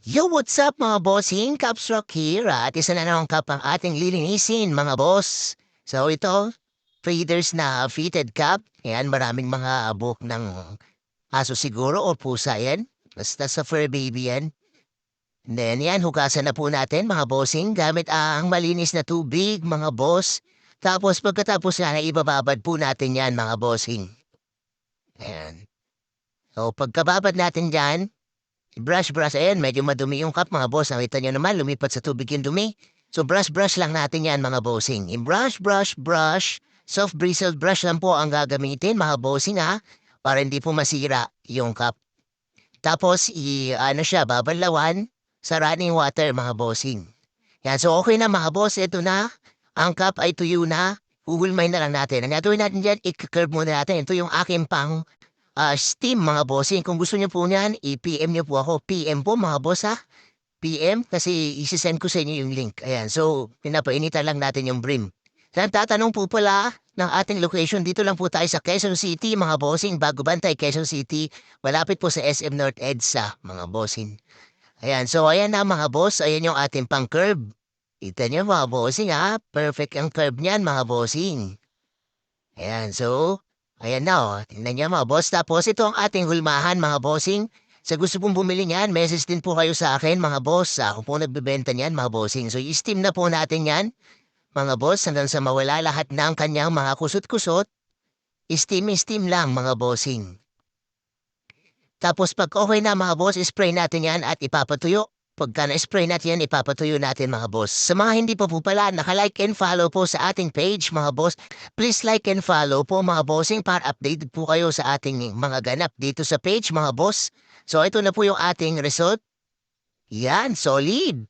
Yo, what's up mga bossing? Caps Rock here at isa na namang cup ang ating lilinisin mga boss. So ito, feeders na fitted cup. Yan, maraming mga buhok ng aso siguro o pusa yan. Basta sa fur baby yan. And then yan, hugasan na po natin mga bossing gamit ang malinis na tubig mga boss. Tapos pagkatapos na ibababad po natin yan mga bossing. Ayan. So pagkababad natin dyan, brush, ayan, medyo madumi yung cup mga boss. Nakita nyo naman, lumipat sa tubig yung dumi. So brush lang natin yan mga bossing. Brush. Soft bristled brush lang po ang gagamitin mga bossing ha. Para hindi po masira yung cup. Tapos, ano siya, babalawan sa running water mga bossing. Yan, so okay na mga boss, ito na. Ang cup ay tuyo na. Uhulmay na lang natin. Ang gagawin natin dyan, i-curve muna natin. Ito yung aking pang Steam mga bossing. Kung gusto niyo po niyan, i-PM niyo po ako. PM po mga boss ha. PM kasi isi-send ko sa inyo yung link. Ayan, so pinapainitan lang natin yung brim. Sa tatanong po pala ng ating location, dito lang po tayo sa Quezon City mga bossing. Bago Bantay, Quezon City. Malapit po sa SM North EDSA mga bossing. Ayan, so ayan na mga boss. Ayan yung ating pang curve. Kita niyo mga bossing ha. Perfect ang curve niyan mga bossing. Ayan, so ayan na oh. Tingnan niyo mga boss. Tapos ito ang ating hulmahan mga bossing. Sa gusto pong bumili niyan, message din po kayo sa akin mga boss. Ako po nagbebenta niyan mga bossing. So i-steam na po natin yan mga boss hanggang sa mawala lahat ng kanyang mga kusot-kusot. Steam lang mga bossing. Tapos pag okay na mga boss, spray natin yan at ipapatuyo. Pagka na-spray natin yan, ipapatuyo natin mga boss. Sa mga hindi pa po pala, naka-like and follow po sa ating page mga boss. Please like and follow po mga bossing para updated po kayo sa ating mga ganap dito sa page mga boss. So ito na po yung ating result. Yan, solid.